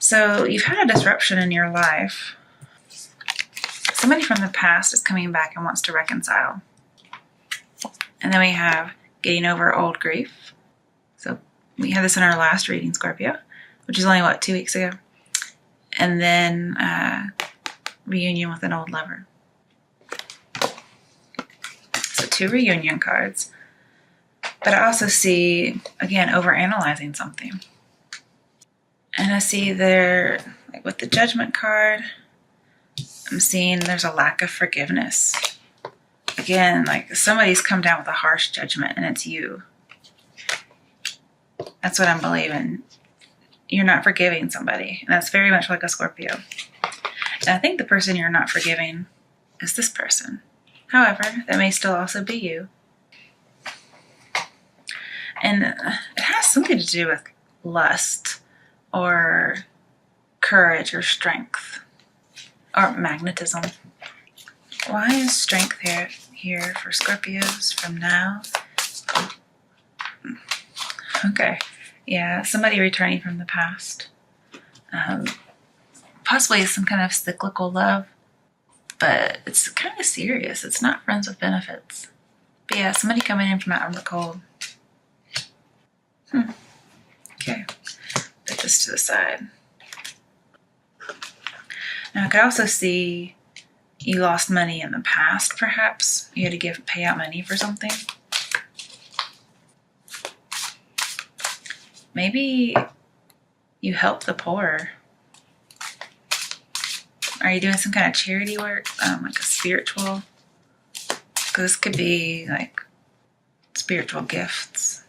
So you've had a disruption in your life. Somebody from the past is coming back and wants to reconcile. And then we have getting over old grief. So we had this in our last reading, Scorpio, which is only, 2 weeks ago? And then reunion with an old lover. So 2 reunion cards. But I also see, again, overanalyzing something. And I see there, like with the Judgment card, I'm seeing there's a lack of forgiveness. Again, like somebody's come down with a harsh judgment and it's you. That's what I'm believing. You're not forgiving somebody. And that's very much like a Scorpio. And I think the person you're not forgiving is this person. However, that may still also be you. And it has something to do with lust or courage or strength or magnetism. Why is strength here for Scorpios from now? Okay. Yeah, somebody returning from the past. Possibly some kind of cyclical love, but it's kind of serious. It's not friends with benefits. But yeah, somebody coming in from out in the cold. Okay. Put this to the side. Now I could also see you lost money in the past, perhaps. You had to pay out money for something. Maybe you help the poor. Are you doing some kind of charity work? Like a spiritual? Because this could be like spiritual gifts.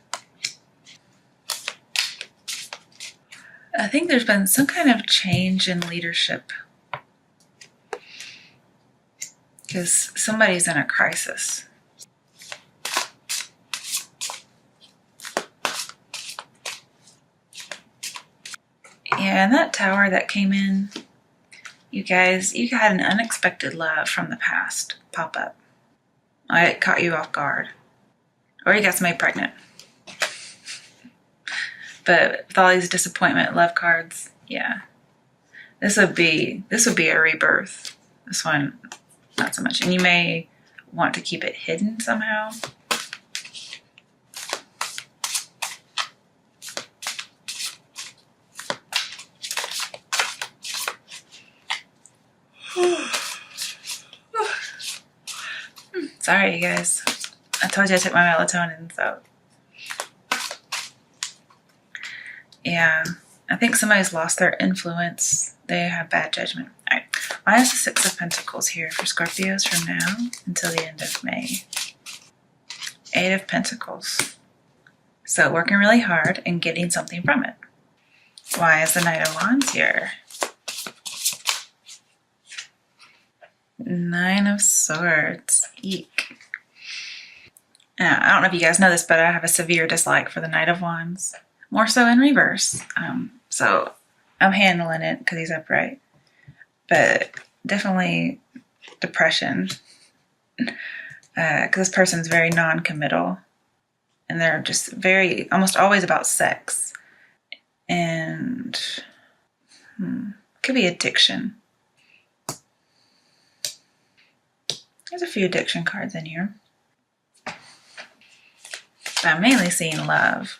I think there's been some kind of change in leadership. Because somebody's in a crisis. Yeah, and that tower that came in, you guys, you had an unexpected love from the past pop up. It caught you off guard. Or you got somebody pregnant. But with all these disappointment love cards, yeah. This would be a rebirth. This one, not so much. And you may want to keep it hidden somehow. Sorry, you guys. I told you I took my melatonin, so. Yeah, I think somebody's lost their influence. They have bad judgment. All right. Why is the 6 of Pentacles here for Scorpios from now until the end of May? 8 of Pentacles. So working really hard and getting something from it. Why is the Knight of Wands here? 9 of Swords. Eek. Now, I don't know if you guys know this, but I have a severe dislike for the Knight of Wands. More so in reverse. So I'm handling it because he's upright. But definitely depression. Because this person's very non-committal. And they're just very, almost always about sex. And could be addiction. There's a few addiction cards in here. But I'm mainly seeing love.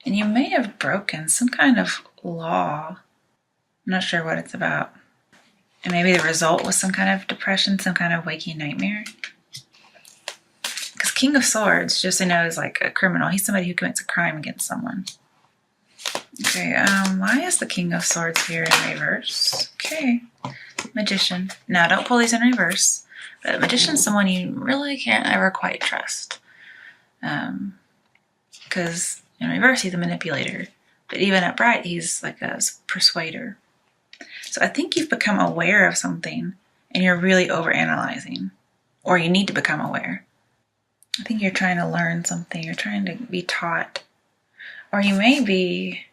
And you may have broken some kind of law. I'm not sure what it's about. And maybe the result was some kind of depression, some kind of waking nightmare. Because King of Swords, just so you know, is like a criminal. He's somebody who commits a crime against someone. Okay, why is the King of Swords here in reverse? Okay, Magician. Now, don't pull these in reverse. But Magician's someone you really can't ever quite trust. Because in reverse, he's a manipulator. But even upright, he's like a persuader. So I think you've become aware of something and you're really overanalyzing. Or you need to become aware. I think you're trying to learn something. You're trying to be taught. Or you may be,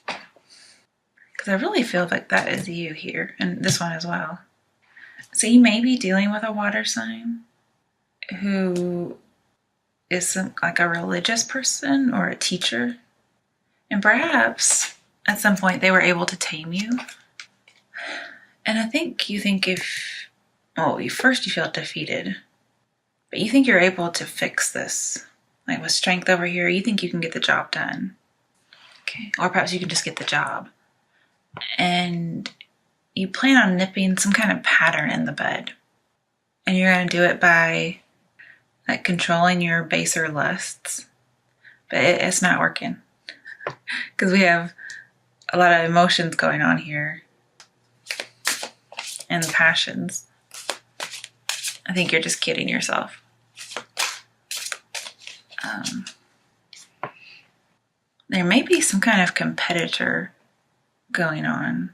because I really feel like that is you here, and this one as well. So you may be dealing with a water sign who is like a religious person or a teacher. And perhaps at some point they were able to tame you. And I think you think first you feel defeated, but you think you're able to fix this. Like with strength over here, you think you can get the job done. Okay. Or perhaps you can just get the job. And you plan on nipping some kind of pattern in the bud. And you're going to do it by like controlling your baser lusts. But it's not working. Because we have a lot of emotions going on here. And the passions. I think you're just kidding yourself. There may be some kind of competitor going on.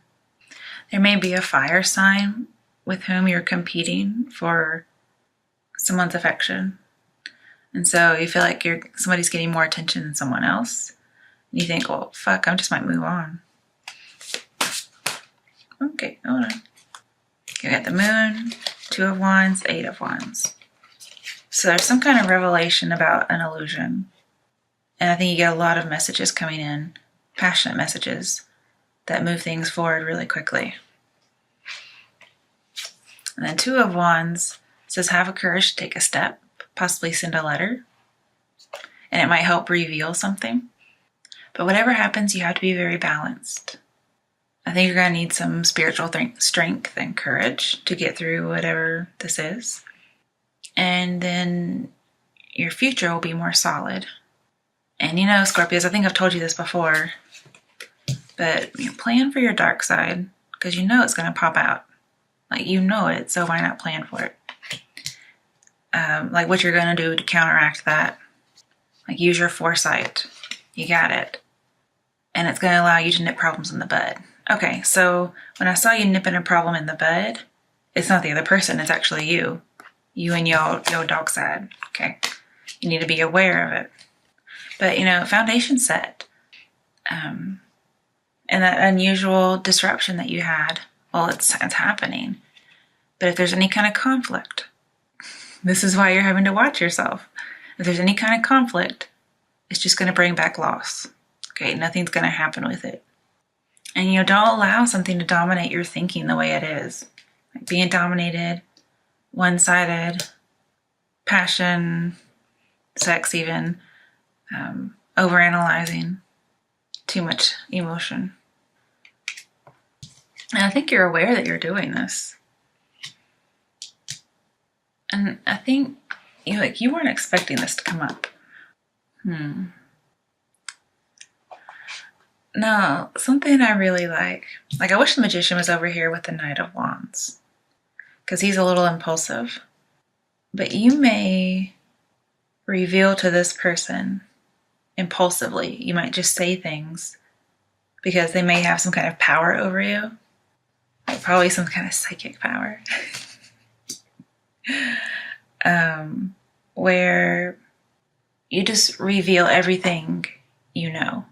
There may be a fire sign with whom you're competing for someone's affection. And so you feel like somebody's getting more attention than someone else. And you think, well, fuck, I just might move on. Okay, hold on. You got the moon, 2 of Wands, 8 of Wands. So there's some kind of revelation about an illusion. And I think you get a lot of messages coming in, passionate messages that move things forward really quickly. And then 2 of Wands says have the courage to take a step, possibly send a letter. And it might help reveal something. But whatever happens, you have to be very balanced. I think you're going to need some spiritual strength and courage to get through whatever this is. And then your future will be more solid. And you know, Scorpios, I think I've told you this before, but plan for your dark side because you know it's going to pop out. Like, you know it, so why not plan for it? Like what you're going to do to counteract that. Like use your foresight. You got it. And it's going to allow you to nip problems in the bud. Okay, so when I saw you nipping a problem in the bud, it's not the other person, it's actually you. You and your dog side, okay? You need to be aware of it. But, foundation set. And that unusual disruption that you had, well, it's happening. But if there's any kind of conflict, this is why you're having to watch yourself. If there's any kind of conflict, it's just going to bring back loss. Okay, nothing's going to happen with it. And, don't allow something to dominate your thinking the way it is. Like being dominated, one-sided, passion, sex even, overanalyzing, too much emotion. And I think you're aware that you're doing this. And I think you weren't expecting this to come up. No, something I really like I wish the Magician was over here with the Knight of Wands. Because he's a little impulsive. But you may reveal to this person impulsively. You might just say things because they may have some kind of power over you. Like probably some kind of psychic power. Where you just reveal everything you know.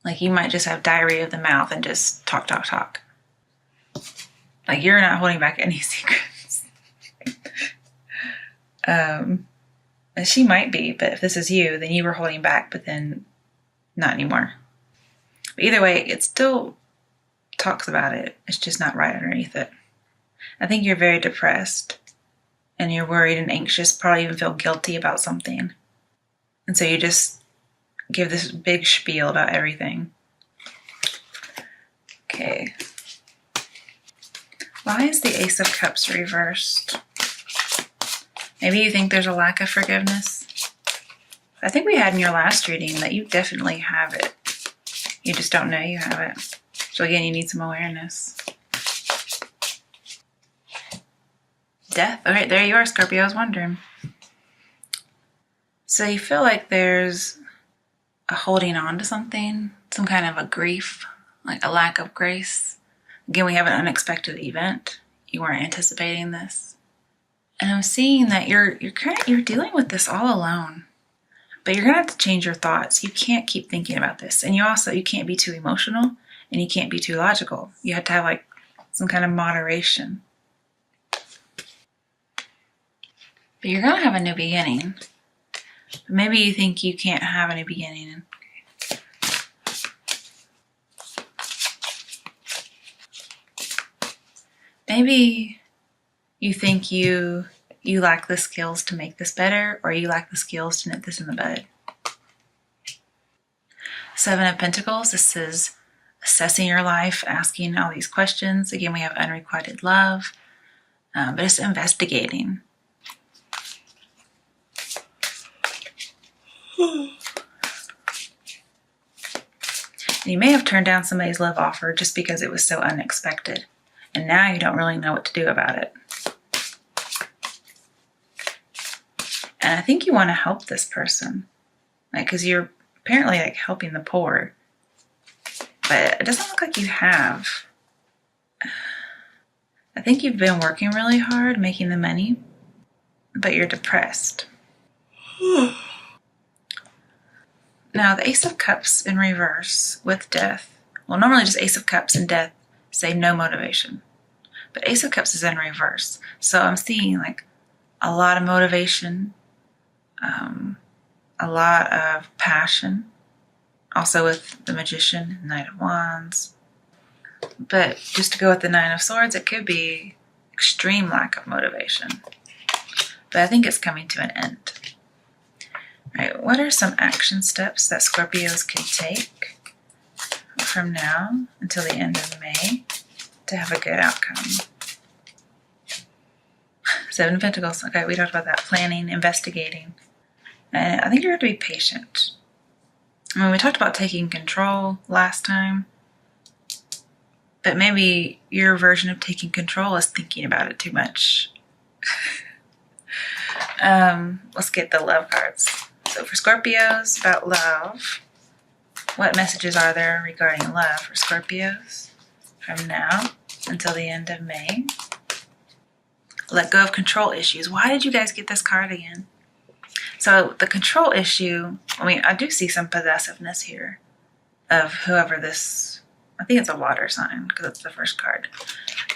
Like you might just have diarrhea of the mouth and just talk. Like you're not holding back any secrets. And she might be, but if this is you, then you were holding back, but then not anymore. But either way, it still talks about it. It's just not right underneath it. I think you're very depressed and you're worried and anxious, probably even feel guilty about something. And so you just give this big spiel about everything. Okay. Why is the Ace of Cups reversed? Maybe you think there's a lack of forgiveness. I think we had in your last reading that you definitely have it. You just don't know you have it. So again, you need some awareness. Death. All right, there you are, Scorpio. I was wondering. So you feel like there's a holding on to something, some kind of a grief, like a lack of grace. Again, we have an unexpected event. You weren't anticipating this. And I'm seeing that you're dealing with this all alone. But you're gonna have to change your thoughts. You can't keep thinking about this. And you can't be too emotional and you can't be too logical. You have to have like some kind of moderation. But you're gonna have a new beginning. But maybe you think you can't have a new beginning. Maybe you think you lack the skills to make this better, or you lack the skills to nip this in the bud. Seven of Pentacles, this is assessing your life, asking all these questions. Again, we have unrequited love, but it's investigating. You may have turned down somebody's love offer just because it was so unexpected, and now you don't really know what to do about it. And I think you want to help this person, like, because you're apparently like helping the poor, but it doesn't look like you have. I think you've been working really hard making the money, but you're depressed. Now, the Ace of Cups in reverse with Death, well, normally just Ace of Cups and Death say no motivation, but Ace of Cups is in reverse. So I'm seeing like a lot of motivation, a lot of passion, also with the Magician, Knight of Wands. But just to go with the Nine of Swords, it could be extreme lack of motivation. But I think it's coming to an end. Right, what are some action steps that Scorpios can take from now until the end of May to have a good outcome? Seven of Pentacles. Okay, we talked about that. Planning, investigating. And I think you're going to be patient. I mean, we talked about taking control last time, but maybe your version of taking control is thinking about it too much. Let's get the love cards. So for Scorpios, about love, what messages are there regarding love for Scorpios from now until the end of May? Let go of control issues. Why did you guys get this card again? So the control issue, I mean, I do see some possessiveness here of whoever this, I think it's a water sign because it's the first card.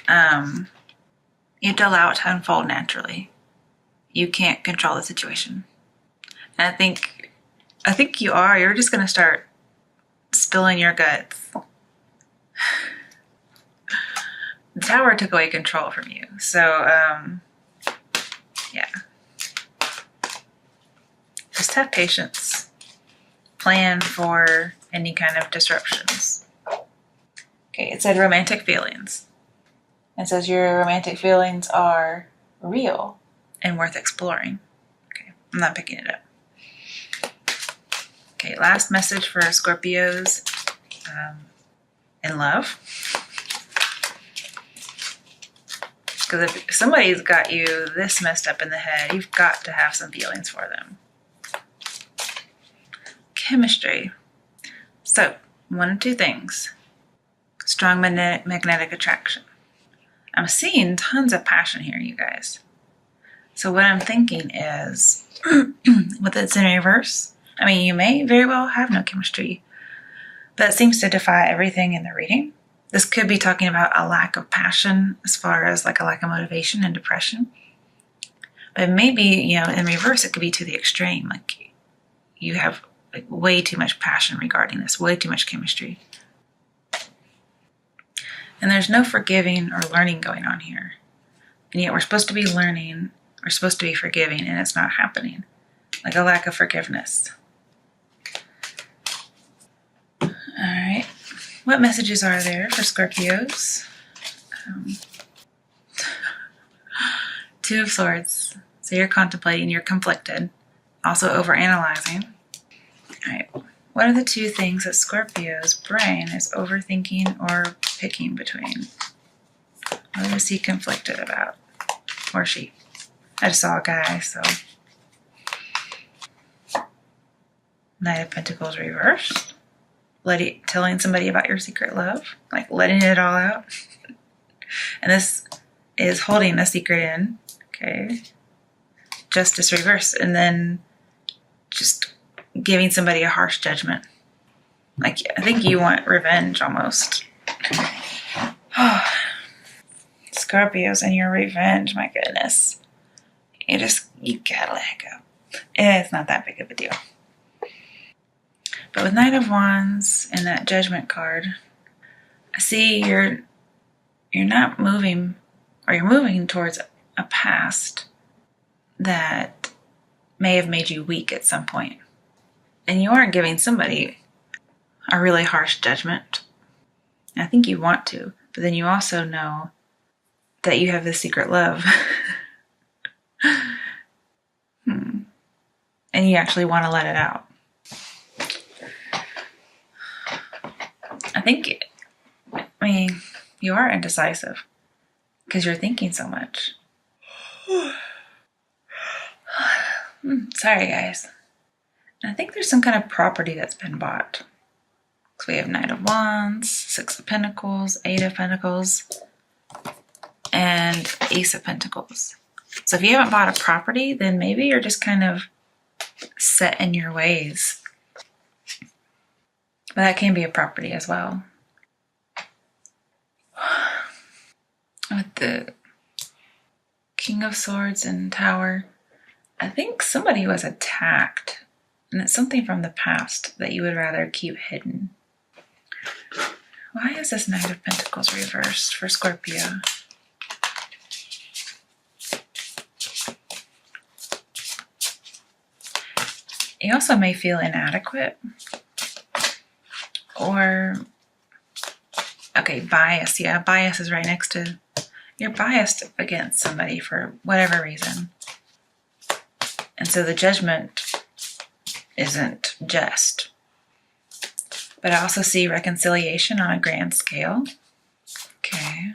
You have to allow it to unfold naturally. You can't control the situation. And I think you're just going to start spilling your guts. The Tower took away control from you. So, yeah. Just have patience. Plan for any kind of disruptions. Okay, it said romantic feelings. It says your romantic feelings are real and worth exploring. Okay, I'm not picking it up. Okay, last message for Scorpios in love. Because if somebody's got you this messed up in the head, you've got to have some feelings for them. Chemistry. So, one of two things. Strong magnetic attraction. I'm seeing tons of passion here, you guys. So what I'm thinking is, with it's in reverse, I mean, you may very well have no chemistry, but it seems to defy everything in the reading. This could be talking about a lack of passion as far as like a lack of motivation and depression. But maybe, in reverse, it could be to the extreme. Like you have like way too much passion regarding this, way too much chemistry. And there's no forgiving or learning going on here. And yet we're supposed to be learning, we're supposed to be forgiving, and it's not happening. Like a lack of forgiveness. All right. What messages are there for Scorpios? Two of Swords. So you're contemplating, you're conflicted. Also overanalyzing. All right. What are the two things that Scorpio's brain is overthinking or picking between? What is he conflicted about? Or she? I just saw a guy, so. Knight of Pentacles reversed. Telling somebody about your secret love. Like letting it all out. And this is holding a secret in. Okay. Justice reverse. And then just giving somebody a harsh judgment. Like, I think you want revenge almost. Scorpios and your revenge, my goodness. You gotta let it go. It's not that big of a deal. But with Knight of Wands and that Judgment card, I see you're not moving, or you're moving towards a past that may have made you weak at some point. And you aren't giving somebody a really harsh judgment. I think you want to, but then you also know that you have this secret love. And you actually want to let it out. You are indecisive because you're thinking so much. Sorry, guys. I think there's some kind of property that's been bought. So we have Knight of Wands, Six of Pentacles, Eight of Pentacles, and Ace of Pentacles. So if you haven't bought a property, then maybe you're just kind of set in your ways. But that can be a property as well. With the King of Swords and Tower, I think somebody was attacked. And it's something from the past that you would rather keep hidden. Why is this Knight of Pentacles reversed for Scorpio? You also may feel inadequate. Or, okay, bias. Yeah, bias is right next to, you're biased against somebody for whatever reason. And so the judgment isn't just. But I also see reconciliation on a grand scale. Okay.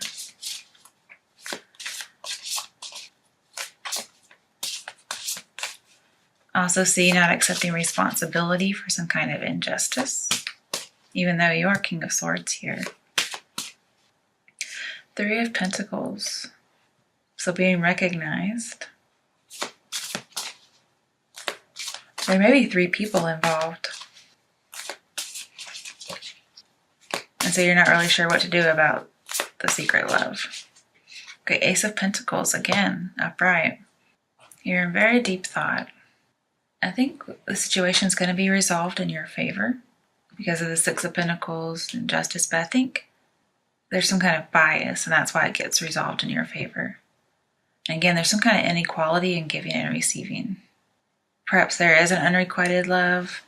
I also see not accepting responsibility for some kind of injustice, even though you are King of Swords here. Three of Pentacles. So being recognized. There may be three people involved. And so you're not really sure what to do about the secret love. Okay, Ace of Pentacles again, upright. You're in very deep thought. I think the situation is going to be resolved in your favor because of the Six of Pentacles and Justice, but I think there's some kind of bias, and that's why it gets resolved in your favor. And again, there's some kind of inequality in giving and receiving. Perhaps there is an unrequited love,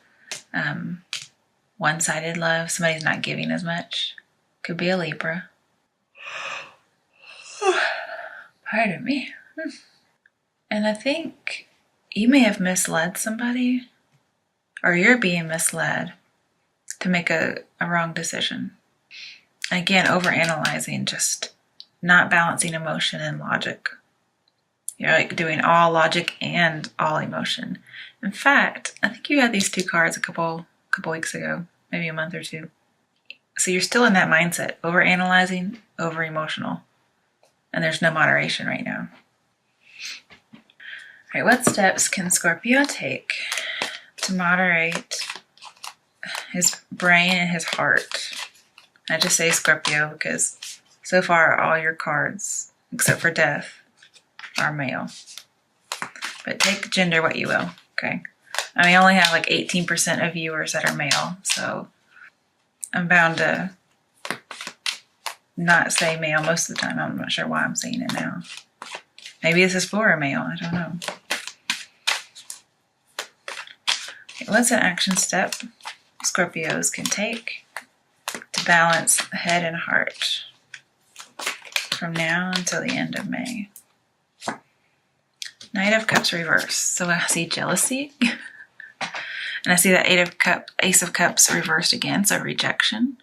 one-sided love. Somebody's not giving as much. Could be a Libra. Pardon me. And I think you may have misled somebody, or you're being misled to make a wrong decision. Again, overanalyzing, just not balancing emotion and logic. You're like doing all logic and all emotion. In fact, I think you had these two cards a couple weeks ago, maybe a month or two. So you're still in that mindset, overanalyzing, over-emotional. And there's no moderation right now. All right, what steps can Scorpio take to moderate his brain and his heart? I just say Scorpio because so far all your cards, except for Death, are male. But take gender what you will, okay? I only have like 18% of viewers that are male, so I'm bound to not say male most of the time. I'm not sure why I'm saying it now. Maybe this is for a male, I don't know. Okay, what's an action step Scorpios can take to balance head and heart from now until the end of May? Knight of Cups reverse. So I see jealousy. And I see that Ace of Cups reversed again, so rejection.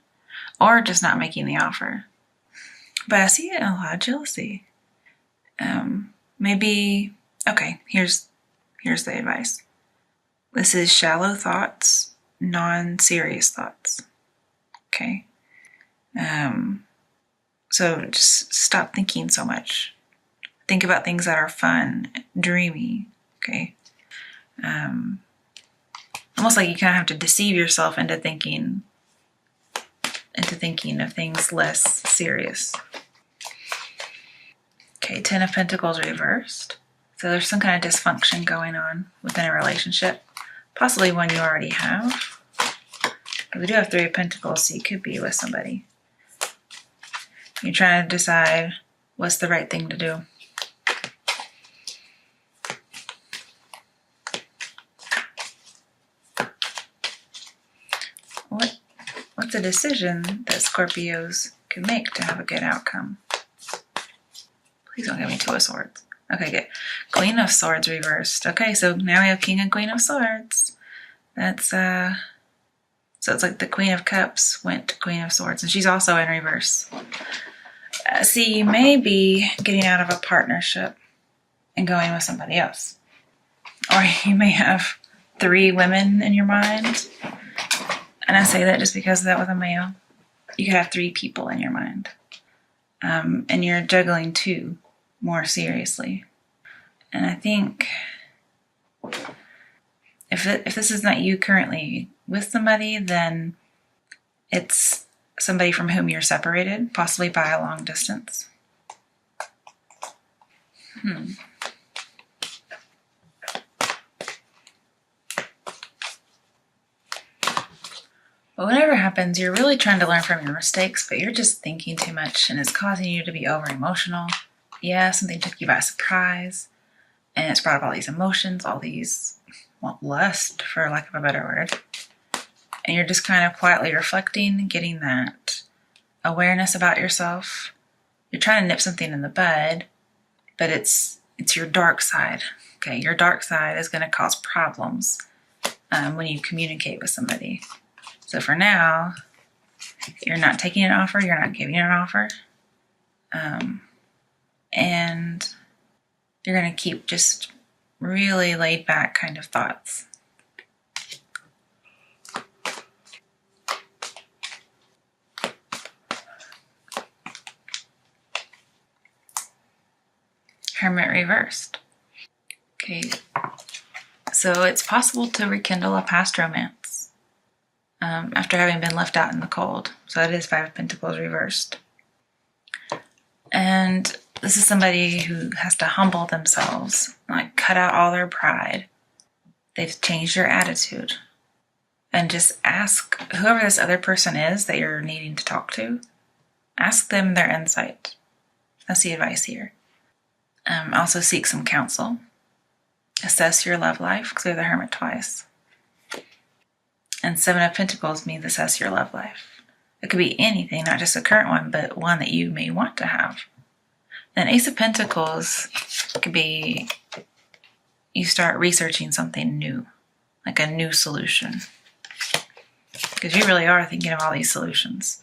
Or just not making the offer. But I see a lot of jealousy. Maybe, okay, here's the advice. This is shallow thoughts, non-serious thoughts. Okay? So just stop thinking so much. Think about things that are fun, dreamy, okay? Almost like you kind of have to deceive yourself into thinking of things less serious. Okay, Ten of Pentacles reversed. So there's some kind of dysfunction going on within a relationship, possibly one you already have. We do have Three of Pentacles, so you could be with somebody. You're trying to decide what's the right thing to do. What's a decision that Scorpios can make to have a good outcome? Please don't give me Two of Swords. Okay, good. Queen of Swords reversed. Okay, so now we have King and Queen of Swords. That's, so it's like the Queen of Cups went to Queen of Swords, and she's also in reverse. See, you may be getting out of a partnership and going with somebody else. Or you may have 3 women in your mind. And I say that just because of that with a male. You could have 3 people in your mind. And you're juggling 2 more seriously. And I think if this is not you currently with somebody, then it's somebody from whom you're separated, possibly by a long distance. But whatever happens, you're really trying to learn from your mistakes, but you're just thinking too much and it's causing you to be over-emotional. Yeah, something took you by surprise and it's brought up all these emotions, all these, well, lust, for lack of a better word. And you're just kind of quietly reflecting, getting that awareness about yourself. You're trying to nip something in the bud, but it's your dark side. Okay, your dark side is going to cause problems when you communicate with somebody. So for now, you're not taking an offer, you're not giving an offer. And you're going to keep just really laid back kind of thoughts. Hermit reversed. Okay, so it's possible to rekindle a past romance after having been left out in the cold. So that is Five of Pentacles reversed. And this is somebody who has to humble themselves, like cut out all their pride. They've changed their attitude. And just ask whoever this other person is that you're needing to talk to, ask them their insight. That's the advice here. Also seek some counsel. Assess your love life, because they're the Hermit twice. And Seven of Pentacles means assess your love life. It could be anything, not just a current one, but one that you may want to have. Then Ace of Pentacles could be you start researching something new, like a new solution. Because you really are thinking of all these solutions.